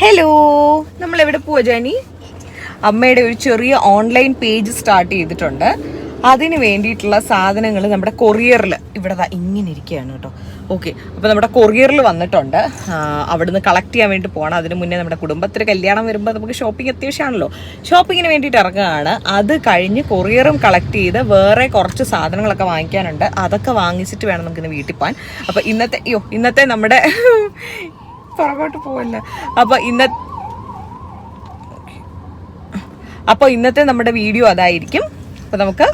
Hello, നമ്മളെവിടെ പോവാ ജാനി? അമ്മയുടെ ഒരു ചെറിയ ഓൺലൈൻ പേജ് സ്റ്റാർട്ട് ചെയ്തിട്ടുണ്ട്. അതിന് വേണ്ടിയിട്ടുള്ള സാധനങ്ങൾ നമ്മുടെ കൊറിയറിൽ ഇവിടെ ഇങ്ങനെ ഇരിക്കുകയാണ് കേട്ടോ. ഓക്കെ, അപ്പോൾ നമ്മുടെ കൊറിയറിൽ വന്നിട്ടുണ്ട്. അവിടുന്ന് കളക്ട് ചെയ്യാൻ വേണ്ടി പോകണം. അതിന് മുന്നേ നമ്മുടെ കുടുംബത്തിൽ കല്യാണം വരുമ്പോൾ നമുക്ക് ഷോപ്പിംഗ് അത്യാവശ്യമാണല്ലോ. ഷോപ്പിങ്ങിന് വേണ്ടിയിട്ട് ഇറങ്ങുകയാണ്. അത് കഴിഞ്ഞ് കൊറിയറും കളക്ട് ചെയ്ത് വേറെ കുറച്ച് സാധനങ്ങളൊക്കെ വാങ്ങിക്കാനുണ്ട്. അതൊക്കെ വാങ്ങിച്ചിട്ട് വേണം നമുക്കിന്ന് വീട്ടിൽ പോകാൻ. അപ്പോൾ ഇന്നത്തെ നമ്മുടെ പുറകോട്ട് പോവല്ല. അപ്പോൾ ഇന്നത്തെ നമ്മുടെ വീഡിയോ അതായിരിക്കും. അപ്പോൾ നമുക്ക്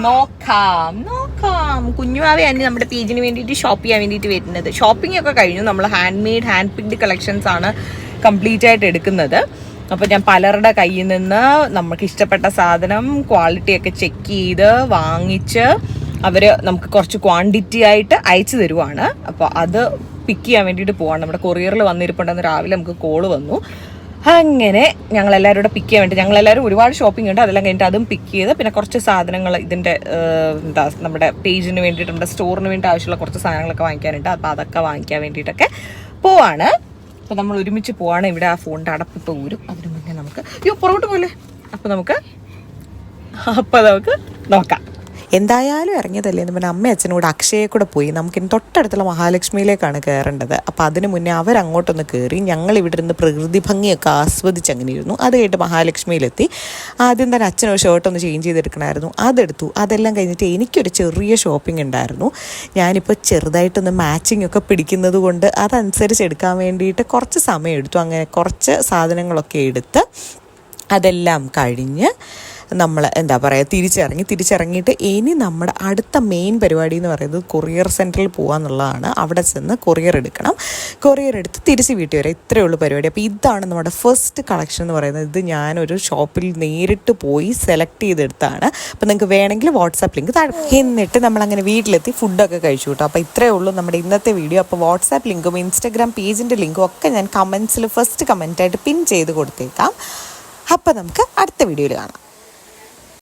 നോക്കാം. കുഞ്ഞുമാവെ അന്ന് നമ്മുടെ പേജിന് വേണ്ടിയിട്ട് ഷോപ്പ് ചെയ്യാൻ വേണ്ടിയിട്ട് വരുന്നത്. ഷോപ്പിംഗ് ഒക്കെ കഴിഞ്ഞു. നമ്മൾ ഹാൻഡ് പിക്ഡ് കളക്ഷൻസ് ആണ് കംപ്ലീറ്റ് ആയിട്ട് എടുക്കുന്നത്. അപ്പോൾ ഞാൻ പലരുടെ കയ്യിൽ നിന്ന് നമുക്ക് ഇഷ്ടപ്പെട്ട സാധനം ക്വാളിറ്റിയൊക്കെ ചെക്ക് ചെയ്ത് വാങ്ങിച്ച് അവർ നമുക്ക് കുറച്ച് ക്വാണ്ടിറ്റി ആയിട്ട് അയച്ചു തരുവാണ്. അപ്പോൾ അത് പിക്ക് ചെയ്യാൻ വേണ്ടിയിട്ട് പോവാണ്. നമ്മുടെ കൊറിയറിൽ വന്നിരിപ്പുണ്ടെന്ന് രാവിലെ നമുക്ക് കോള് വന്നു. അങ്ങനെ ഞങ്ങളെല്ലാവരും കൂടെ പിക്ക് ചെയ്യാൻ വേണ്ടി, ഞങ്ങളെല്ലാവരും ഒരുപാട് ഷോപ്പിംഗ് ഉണ്ട്. അതെല്ലാം കഴിഞ്ഞിട്ട് അതും പിക്ക് ചെയ്ത് പിന്നെ കുറച്ച് സാധനങ്ങൾ ഇതിൻ്റെ നമ്മുടെ പേജിന് വേണ്ടിയിട്ട് നമ്മുടെ സ്റ്റോറിന് വേണ്ടി ആവശ്യമുള്ള കുറച്ച് സാധനങ്ങളൊക്കെ വാങ്ങിക്കാനുണ്ട്. അപ്പോൾ അതൊക്കെ വാങ്ങിക്കാൻ വേണ്ടിയിട്ടൊക്കെ പോവാണ്. അപ്പോൾ നമ്മൾ ഒരുമിച്ച് പോവാണ്. ഇവിടെ ആ ഫോണിൻ്റെ അടപ്പിപ്പോൾ ഊരും. അതിന് മുന്നേ നമുക്ക് പുറകോട്ട് പോലെ. അപ്പോൾ നമുക്ക് നോക്കാം. എന്തായാലും ഇറങ്ങിയതല്ലേ എന്ന് പറഞ്ഞാൽ അമ്മയും അച്ഛനോട് അക്ഷയെ കൂടെ പോയി. നമുക്കിനി തൊട്ടടുത്തുള്ള മഹാലക്ഷ്മിയിലേക്കാണ് കയറേണ്ടത്. അപ്പോൾ അതിന് മുന്നേ അവരങ്ങോട്ടൊന്ന് കയറി. ഞങ്ങൾ ഇവിടെ ഇരുന്ന് പ്രകൃതി ഭംഗിയൊക്കെ ആസ്വദിച്ച് അങ്ങനെ ഇരുന്നു. അത് കഴിഞ്ഞിട്ട് മഹാലക്ഷ്മിയിലെത്തി. ആദ്യം തന്നെ അച്ഛനൊരു ഷർട്ടൊന്ന് ചേഞ്ച് ചെയ്തെടുക്കണമായിരുന്നു. അതെടുത്തു. അതെല്ലാം കഴിഞ്ഞിട്ട് എനിക്കൊരു ചെറിയ ഷോപ്പിംഗ് ഉണ്ടായിരുന്നു. ഞാനിപ്പോൾ ചെറുതായിട്ടൊന്ന് മാച്ചിങ് ഒക്കെ പിടിക്കുന്നത് കൊണ്ട് അതനുസരിച്ച് എടുക്കാൻ വേണ്ടിയിട്ട് കുറച്ച് സമയം എടുത്തു. അങ്ങനെ കുറച്ച് സാധനങ്ങളൊക്കെ എടുത്ത് അതെല്ലാം കഴിഞ്ഞ് നമ്മൾ തിരിച്ചിറങ്ങിയിട്ട് ഇനി നമ്മുടെ അടുത്ത മെയിൻ പരിപാടി എന്ന് പറയുന്നത് കൊറിയർ സെൻറ്ററിൽ പോകാമെന്നുള്ളതാണ്. അവിടെ ചെന്ന് കൊറിയർ എടുക്കണം. കൊറിയർ എടുത്ത് തിരിച്ച് വീട്ടിൽ വരാം. ഇത്രയേ ഉള്ളൂ പരിപാടി. അപ്പോൾ ഇതാണ് നമ്മുടെ ഫസ്റ്റ് കളക്ഷൻ എന്ന് പറയുന്നത്. ഇത് ഞാനൊരു ഷോപ്പിൽ നേരിട്ട് പോയി സെലക്ട് ചെയ്തെടുത്താണ്. അപ്പോൾ നിങ്ങൾക്ക് വേണമെങ്കിൽ വാട്സാപ്പ് ലിങ്ക് താഴെ. എന്നിട്ട് നമ്മളങ്ങനെ വീട്ടിലെത്തി ഫുഡൊക്കെ കഴിച്ചു കേട്ടോ. അപ്പോൾ ഇത്രയേ ഉള്ളൂ നമ്മുടെ ഇന്നത്തെ വീഡിയോ. അപ്പോൾ വാട്സാപ്പ് ലിങ്കും ഇൻസ്റ്റാഗ്രാം പേജിൻ്റെ ലിങ്കും ഒക്കെ ഞാൻ കമൻസിൽ ഫസ്റ്റ് കമൻറ്റായിട്ട് പിൻ ചെയ്ത് കൊടുത്തേക്കാം. അപ്പോൾ നമുക്ക് അടുത്ത വീഡിയോയിൽ കാണാം.